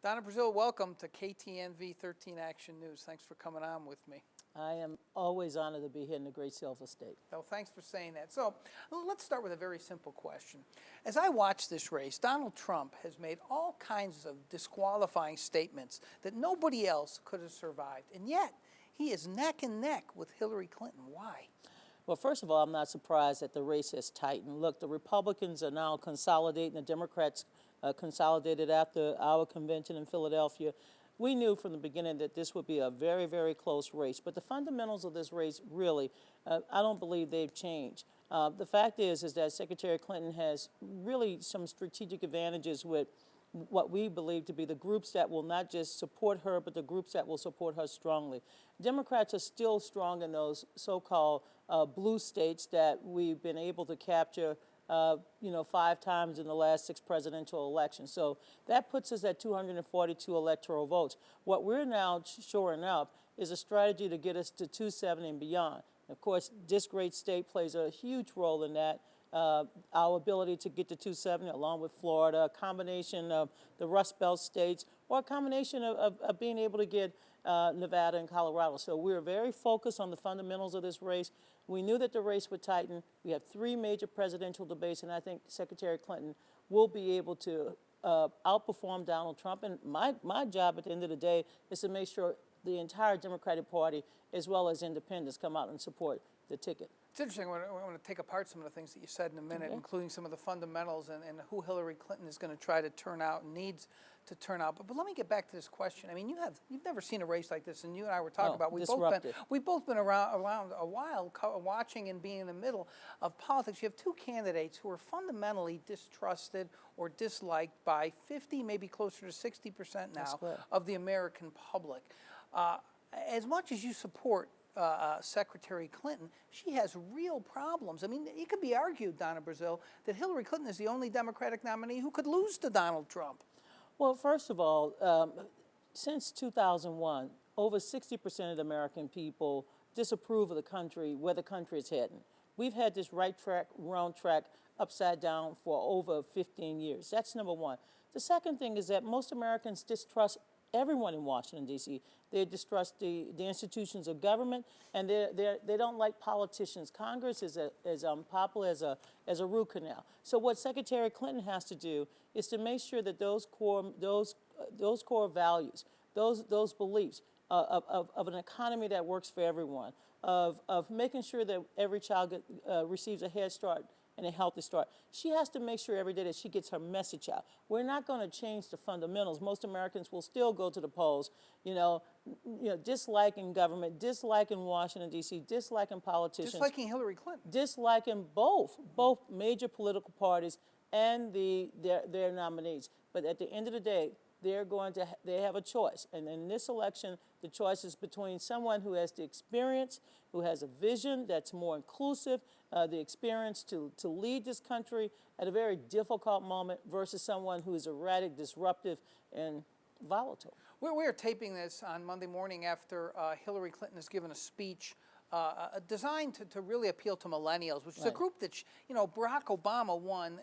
Donna Brazile, welcome to KTNV-13 Action News. Thanks for coming on with me. I am always honored to be here in the great Silver State. Well, thanks for saying that. So let's start with a very simple question. As I watch this race, Donald Trump has made all kinds of disqualifying statements that nobody else could have survived. And yet, he is neck and neck with Hillary Clinton. Why? Well, first of all, I'm not surprised that the race has tightened. Look, the Republicans are now consolidating. The Democrats consolidated after our convention in Philadelphia. We knew from the beginning that this would be a very, very close race. But the fundamentals of this race, really, I don't believe they've changed. The fact is that Secretary Clinton has really some strategic advantages with what we believe to be the groups that will not just support her, but the groups that will support her strongly. Democrats are still strong in those so-called blue states that we've been able to capture 5 times in the last 6 presidential elections. So that puts us at 242 electoral votes. What we're now shoring up is a strategy to get us to 270 and beyond. Of course, this great state plays a huge role in that. Our ability to get to 270, along with Florida, a combination of the Rust Belt states, or a combination of being able to get Nevada and Colorado. So we're very focused on the fundamentals of this race. We knew that the race would tighten. We have 3 major presidential debates, and I think Secretary Clinton will be able to outperform Donald Trump. And my job at the end of the day is to make sure the entire Democratic Party, as well as independents, come out and support the ticket. It's interesting. I want to take apart some of the things that you said in a minute, including some of the fundamentals and who Hillary Clinton is going to try to turn out and needs to turn out. But let me get back to this question. I mean, you've never seen a race like this, and you and I were talking about we've both been around a while, watching and being in the middle of politics. You have 2 candidates who are fundamentally distrusted or disliked by 50, maybe closer to 60% now of the American public. As much as you support Secretary Clinton, she has real problems. I mean, it could be argued, Donna Brazile, that Hillary Clinton is the only Democratic nominee who could lose to Donald Trump. Well, first of all, since 2001, over 60% of the American people disapprove of the country, where the country is heading. We've had this right track, wrong track, upside down for over 15 years. That's number one. The second thing is that most Americans distrust everyone in Washington, D.C. They distrust the institutions of government, and they don't like politicians. Congress is as popular as a root canal. So what Secretary Clinton has to do is to make sure that those core values, those beliefs of an economy that works for everyone, of making sure that every child receives a head start and a healthy start. She has to make sure every day that she gets her message out. We're not going to change the fundamentals. Most Americans will still go to the polls, disliking government, disliking Washington, D.C., disliking politicians. Disliking Hillary Clinton. Disliking both major political parties and their nominees. But at the end of the day, they have a choice. And in this election, the choice is between someone who has the experience, who has a vision that's more inclusive, the experience to lead this country at a very difficult moment, versus someone who is erratic, disruptive, and volatile. We are taping this on Monday morning after Hillary Clinton has given a speech designed to really appeal to millennials, which is a group that, Barack Obama won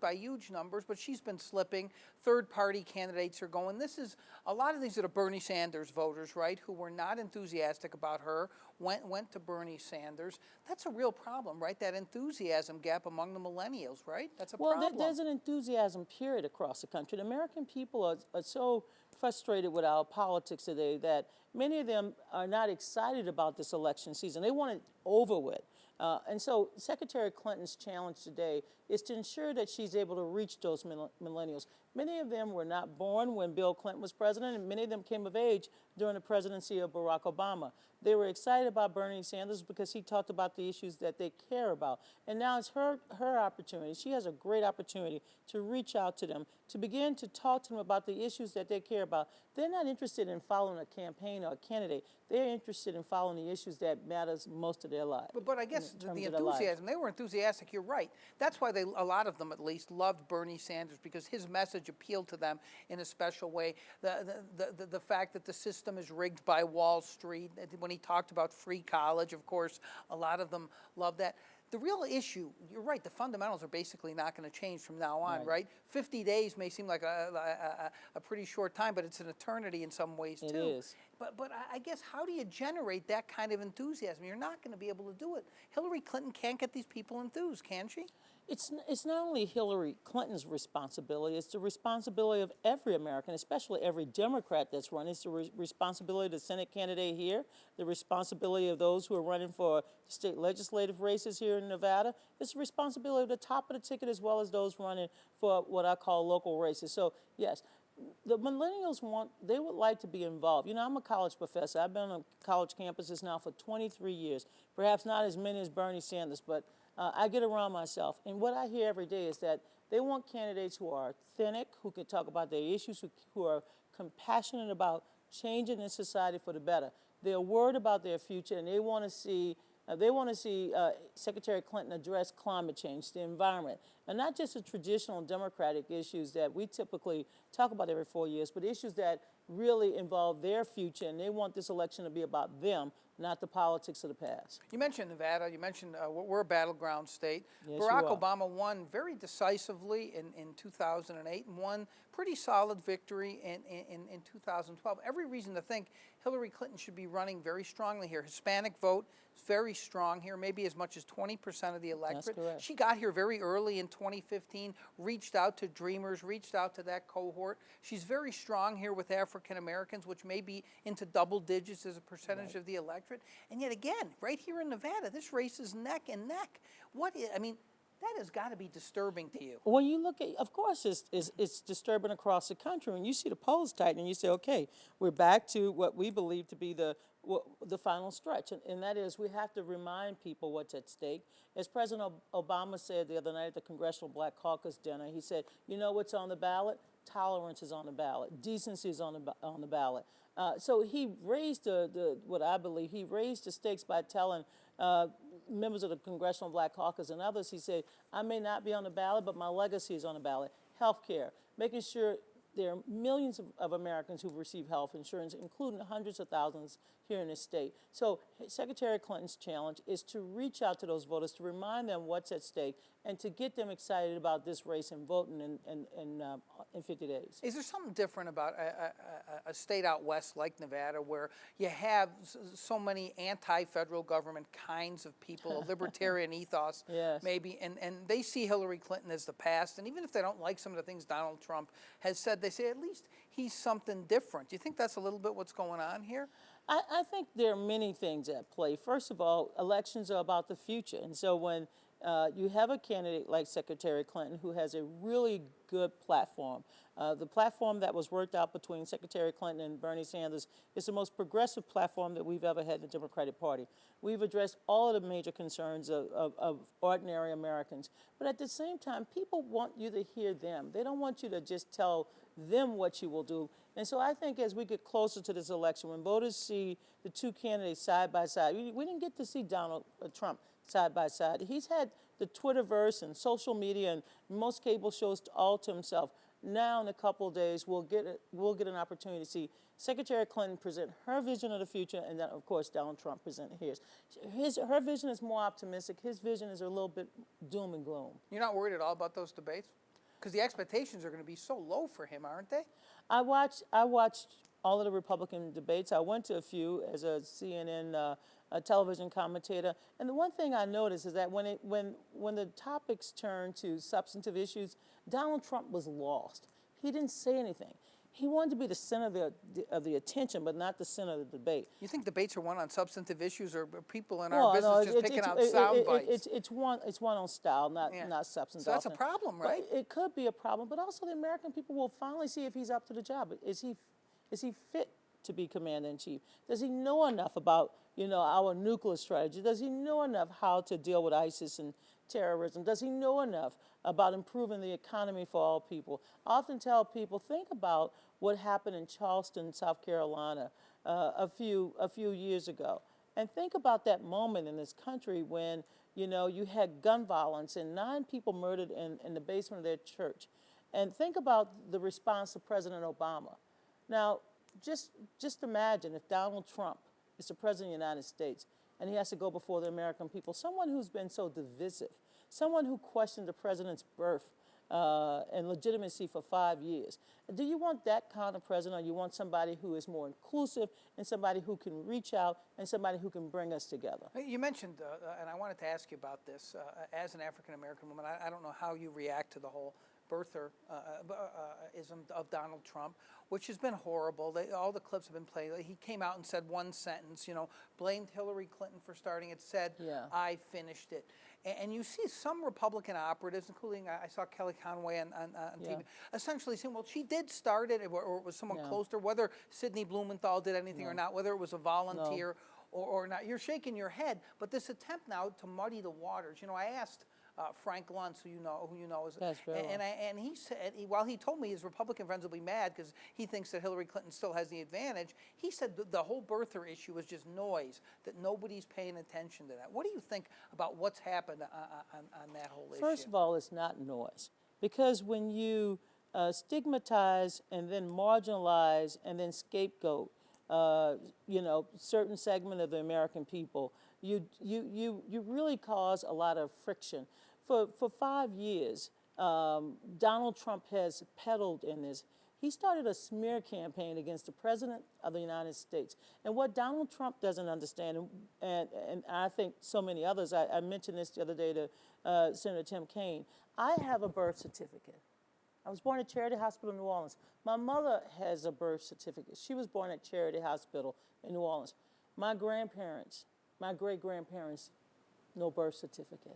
by huge numbers, but she's been slipping. Third-party candidates are going. This is a lot of these that are Bernie Sanders voters, right, who were not enthusiastic about her, went to Bernie Sanders. That's a real problem, right? That enthusiasm gap among the millennials, right? That's a problem. Well, there's an enthusiasm period across the country. The American people are so frustrated with our politics today that many of them are not excited about this election season. They want it over with. And so Secretary Clinton's challenge today is to ensure that she's able to reach those millennials. Many of them were not born when Bill Clinton was president, and many of them came of age during the presidency of Barack Obama. They were excited about Bernie Sanders because he talked about the issues that they care about. And now it's her opportunity. She has a great opportunity to reach out to them, to begin to talk to them about the issues that they care about. They're not interested in following a campaign or a candidate. They're interested in following the issues that matters most of their lives. But I guess the enthusiasm, they were enthusiastic, you're right. That's why a lot of them at least loved Bernie Sanders, because his message appealed to them in a special way. The fact that the system is rigged by Wall Street, when he talked about free college, of course, a lot of them loved that. the real issue, you're right, the fundamentals are basically not going to change from now on, right? 50 days may seem like a pretty short time, but it's an eternity in some ways, too. It is. But I guess, how do you generate that kind of enthusiasm? You're not going to be able to do it. Hillary Clinton can't get these people enthused, can she? It's not only Hillary Clinton's responsibility, it's the responsibility of every American, especially every Democrat that's running. It's the responsibility of the Senate candidate here, the responsibility of those who are running for state legislative races here in Nevada. It's the responsibility of the top of the ticket as well as those running for what I call local races. So, yes, the millennials they would like to be involved. You know, I'm a college professor. I've been on college campuses now for 23 years, perhaps not as many as Bernie Sanders, but I get around myself, and what I hear every day is that they want candidates who are authentic, who can talk about their issues, who are compassionate about changing the society for the better. They're worried about their future, and they want to see Secretary Clinton address climate change, the environment, and not just the traditional Democratic issues that we typically talk about every 4 years, but issues that really involve their future, and they want this election to be about them, not the politics of the past. You mentioned Nevada. You mentioned we're a battleground state. Yes, Barack you are. Obama won very decisively in 2008 and won pretty solid victory in 2012. Every reason to think Hillary Clinton should be running very strongly here. Hispanic vote is very strong here, maybe as much as 20% of the electorate. That's correct. She got here very early in 2015, reached out to Dreamers, reached out to that cohort. She's very strong here with African Americans, which may be into double digits as a percentage of the electorate. And yet again, right here in Nevada, this race is neck and neck. I mean, that has got to be disturbing to you. When you look at, of course, it's disturbing across the country. When you see the polls tighten, and you say, okay, we're back to what we believe to be the final stretch, and that is we have to remind people what's at stake. As President Obama said the other night at the Congressional Black Caucus dinner, he said, you know what's on the ballot? Tolerance is on the ballot. Decency is on the ballot. So he raised what I believe, he raised the stakes by telling members of the Congressional Black Caucus and others, he said, I may not be on the ballot, but my legacy is on the ballot. Health care, making sure there are millions of Americans who've received health insurance, including hundreds of thousands here in this state. So Secretary Clinton's challenge is to reach out to those voters, to remind them what's at stake, and to get them excited about this race and voting in 50 days. Is there something different about a state out west like Nevada where you have so many anti-federal government kinds of people, a libertarian ethos, Yes. maybe, and they see Hillary Clinton as the past, and even if they don't like some of the things Donald Trump has said, they say at least he's something different. Do you think that's a little bit what's going on here? I think there are many things at play. First of all, elections are about the future. And so when you have a candidate like Secretary Clinton who has a really good platform, the platform that was worked out between Secretary Clinton and Bernie Sanders is the most progressive platform that we've ever had in the Democratic Party. We've addressed all of the major concerns of ordinary Americans. But at the same time, people want you to hear them. They don't want you to just tell them what you will do. And so I think as we get closer to this election, when voters see the two candidates side by side, we didn't get to see Donald Trump side by side. He's had the Twitterverse and social media and most cable shows all to himself. Now in a couple of days, we'll get an opportunity to see Secretary Clinton present her vision of the future, and then, of course, Donald Trump present his. Her vision is more optimistic. His vision is a little bit doom and gloom. You're not worried at all about those debates? Because the expectations are going to be so low for him, aren't they? I watched all of the Republican debates. I went to a few as a CNN a television commentator, and the one thing I noticed is that when the topics turned to substantive issues, Donald Trump was lost. He didn't say anything. He wanted to be the center of the attention, but not the center of the debate. You think debates are won on substantive issues, or people in our business just picking out sound bites? It's one on style, not substance. So that's a problem, right? But it could be a problem, but also the American people will finally see if he's up to the job. Is he fit to be commander-in-chief? Does he know enough about our nuclear strategy? Does he know enough how to deal with ISIS and terrorism? Does he know enough about improving the economy for all people? I often tell people, think about what happened in Charleston, South Carolina, a few years ago, and think about that moment in this country when you had gun violence and 9 people murdered in the basement of their church, and think about the response of President Obama. Now, just imagine if Donald Trump is the president of the United States. and he has to go before the American people. Someone who's been so divisive, someone who questioned the president's birth and legitimacy for 5 years. Do you want that kind of president, or you want somebody who is more inclusive and somebody who can reach out and somebody who can bring us together? You mentioned, and I wanted to ask you about this, as an African-American woman, I don't know how you react to the whole birtherism of Donald Trump, which has been horrible. All the clips have been played. He came out and said one sentence, blamed Hillary Clinton for starting it, said, I finished it. And you see some Republican operatives, including I saw Kelly Conway on TV, essentially saying, well, she did start it, or it was someone close to her, whether Sidney Blumenthal did anything or not, whether it was a volunteer or not. You're shaking your head, but this attempt now to muddy the waters. I asked Frank Luntz, who you know, is, and he said, while he told me his Republican friends will be mad because he thinks that Hillary Clinton still has the advantage, he said the whole birther issue was just noise, that nobody's paying attention to that. What do you think about what's happened on that whole issue? First of all, it's not noise, because when you stigmatize and then marginalize and then scapegoat, certain segment of the American people, you really cause a lot of friction. For 5 years, Donald Trump has peddled in this. He started a smear campaign against the President of the United States. And what Donald Trump doesn't understand, and I think so many others, I mentioned this the other day to Senator Tim Kaine, I have a birth certificate. I was born at Charity Hospital in New Orleans. My mother has a birth certificate. She was born at Charity Hospital in New Orleans. My grandparents, my great-grandparents, no birth certificate.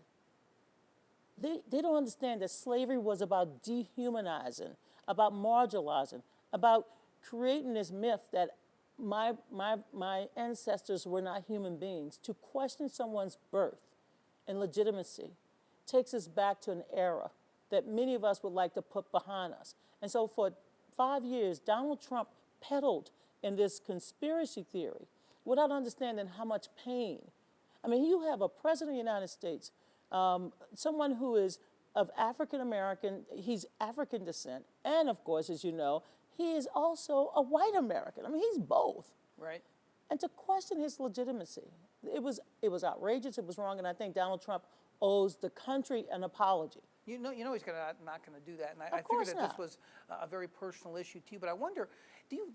They don't understand that slavery was about dehumanizing, about marginalizing, about creating this myth that my ancestors were not human beings. To question someone's birth and legitimacy takes us back to an era that many of us would like to put behind us. And so for 5 years, Donald Trump peddled in this conspiracy theory without understanding how much pain. I mean, you have a president of the United States, someone who is of African American, he's African descent, and of course, as you know, he is also a white American. I mean, he's both. Right. And to question his legitimacy, it was outrageous, it was wrong, and I think Donald Trump owes the country an apology. You know he's not going to do that, and I figured that this was a very personal issue to you. But I wonder,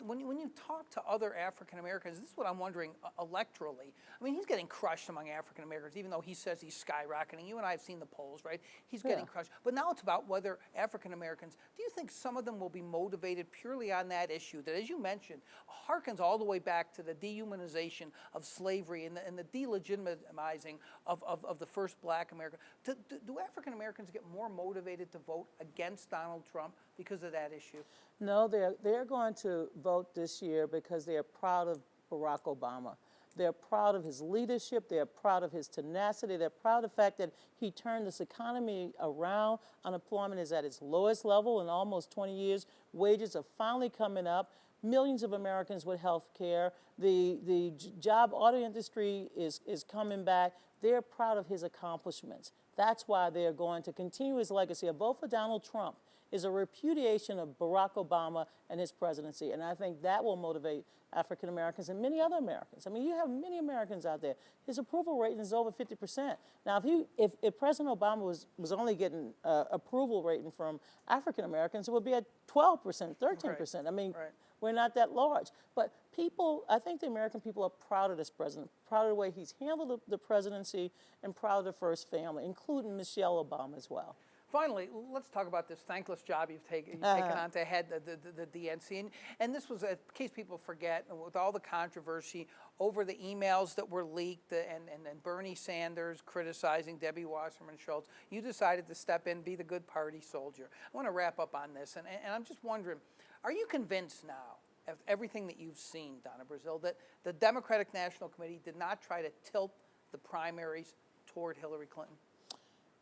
when you talk to other African Americans, this is what I'm wondering electorally. I mean, he's getting crushed among African Americans, even though he says he's skyrocketing. You and I have seen the polls, right? He's getting crushed. But now it's about whether African Americans. Do you think some of them will be motivated purely on that issue that, as you mentioned, harkens all the way back to the dehumanization of slavery and the delegitimizing of the first Black American? Do African Americans get more motivated to vote against Donald Trump because of that issue? No, they're going to vote this year because they are proud of Barack Obama. They're proud of his leadership. They're proud of his tenacity. They're proud of the fact that he turned this economy around. Unemployment is at its lowest level in almost 20 years. Wages are finally coming up. Millions of Americans with health care. The job auto industry is coming back. They're proud of his accomplishments. That's why they're going to continue his legacy. A vote for Donald Trump is a repudiation of Barack Obama and his presidency, and I think that will motivate African Americans and many other Americans. I mean, you have many Americans out there. His approval rating is over 50%. Now, if President Obama was only getting approval rating from African Americans, it would be at 12%, 13%. Right. I mean, we're not that large. But people, I think the American people are proud of this president, proud of the way he's handled the presidency, and proud of the first family, including Michelle Obama as well. Finally, let's talk about this thankless job you've taken on to head the DNC. And this was, in case people forget, with all the controversy over the emails that were leaked and Bernie Sanders criticizing Debbie Wasserman Schultz, you decided to step in, be the good party soldier. I want to wrap up on this, and I'm just wondering, are you convinced now, of everything that you've seen, Donna Brazile, that the Democratic National Committee did not try to tilt the primaries toward Hillary Clinton?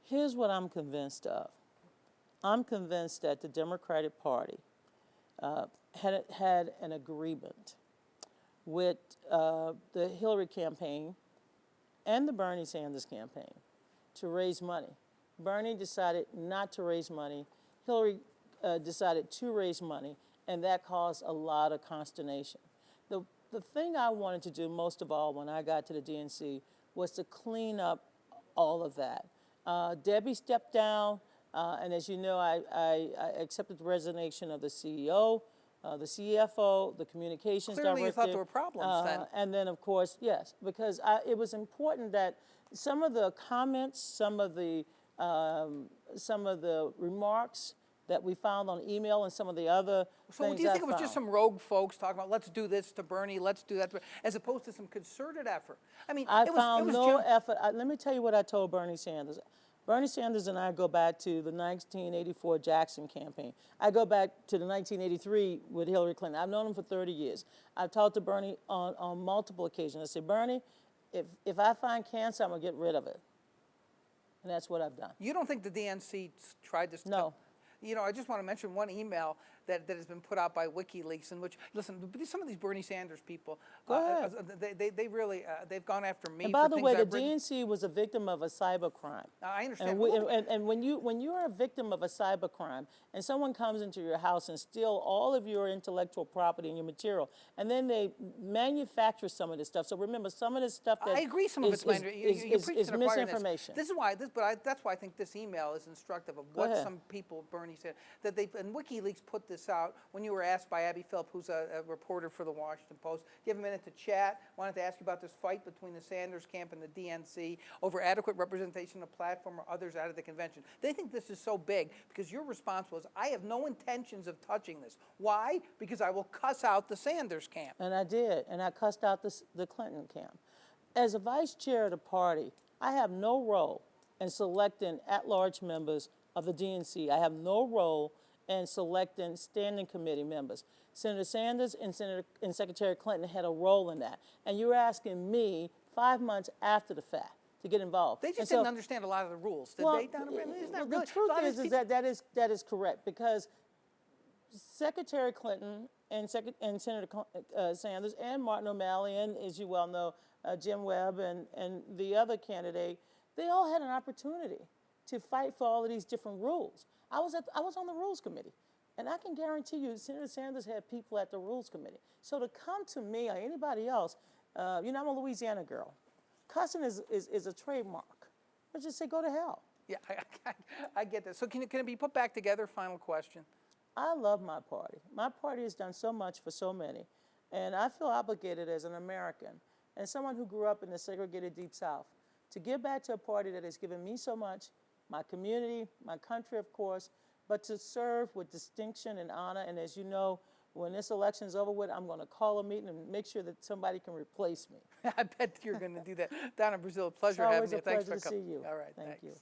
Here's what I'm convinced of. I'm convinced that the Democratic Party had an agreement with the Hillary campaign and the Bernie Sanders campaign to raise money. Bernie decided not to raise money. Hillary decided to raise money, and that caused a lot of consternation. The thing I wanted to do most of all when I got to the DNC was to clean up all of that. Debbie stepped down, and as you know, I accepted the resignation of the CEO, the CFO, the communications Clearly director. you thought there were problems then. And then, of course, yes, because it was important that some of the comments, some of the remarks that we found on email and some of the other So things do you think I it was just found. some rogue folks talking about, let's do this to Bernie, let's do that, as opposed to some concerted effort? I mean, I it found was no Jim. effort. Let me tell you what I told Bernie Sanders. Bernie Sanders and I go back to the 1984 Jackson campaign. I go back to the 1983 with Hillary Clinton. I've known him for 30 years. I've talked to Bernie on multiple occasions. I said, Bernie, if I find cancer, I'm going to get rid of it. And that's what I've done. You don't think the DNC tried to No. You know, I just want to mention one email that has been put out by WikiLeaks in which, listen, some of these Bernie Sanders people, Go ahead. they really, they've gone after me And by for the things way, the I've written. DNC was a victim of a cyber crime. I understand. And when you're a victim of a cyber crime and someone comes into your house and steal all of your intellectual property and your material, and then they manufacture some of this stuff. So remember, some of this stuff that I agree some of it's is misinformation. This is why, that's why I think this email is instructive of what ahead. some people, Bernie said, that they, and WikiLeaks put this out when you were asked by Abby Phillip, who's a reporter for the Washington Post. Do you have a minute to chat? Wanted to ask you about this fight between the Sanders camp and the DNC over adequate representation of platform or others out of the convention. They think this is so big because your response was, I have no intentions of touching this. Why? Because I will cuss out the Sanders camp. And I did, and I cussed out the Clinton camp. As a vice chair of the party, I have no role in selecting at-large members of the DNC. I have no role in selecting standing committee members. Senator Sanders and Secretary Clinton had a role in that. And you're asking me 5 months after the fact to get involved. They just didn't understand a lot of the rules, did they, Donna Brazile? Isn't that really? The truth is that is correct, because Secretary Clinton and Senator Sanders and Martin O'Malley and, as you well know, Jim Webb and the other candidate, they all had an opportunity to fight for all of these different rules. I was on the Rules Committee, and I can guarantee you Senator Sanders had people at the Rules Committee. So to come to me or anybody else, you know, I'm a Louisiana girl. Cussing is a trademark. Let's just say go to hell. Yeah, I get that. So can it be put back together? Final question. I love my party. My party has done so much for so many, and I feel obligated as an American and someone who grew up in the segregated Deep South to give back to a party that has given me so much, my community, my country, of course, but to serve with distinction and honor. And as you know, when this election is over with, I'm going to call a meeting and make sure that somebody can replace me. I bet you're going to do that. Donna Brazile, pleasure It's having always you. a Thanks pleasure for to coming. see you. All right, Thank thanks. you.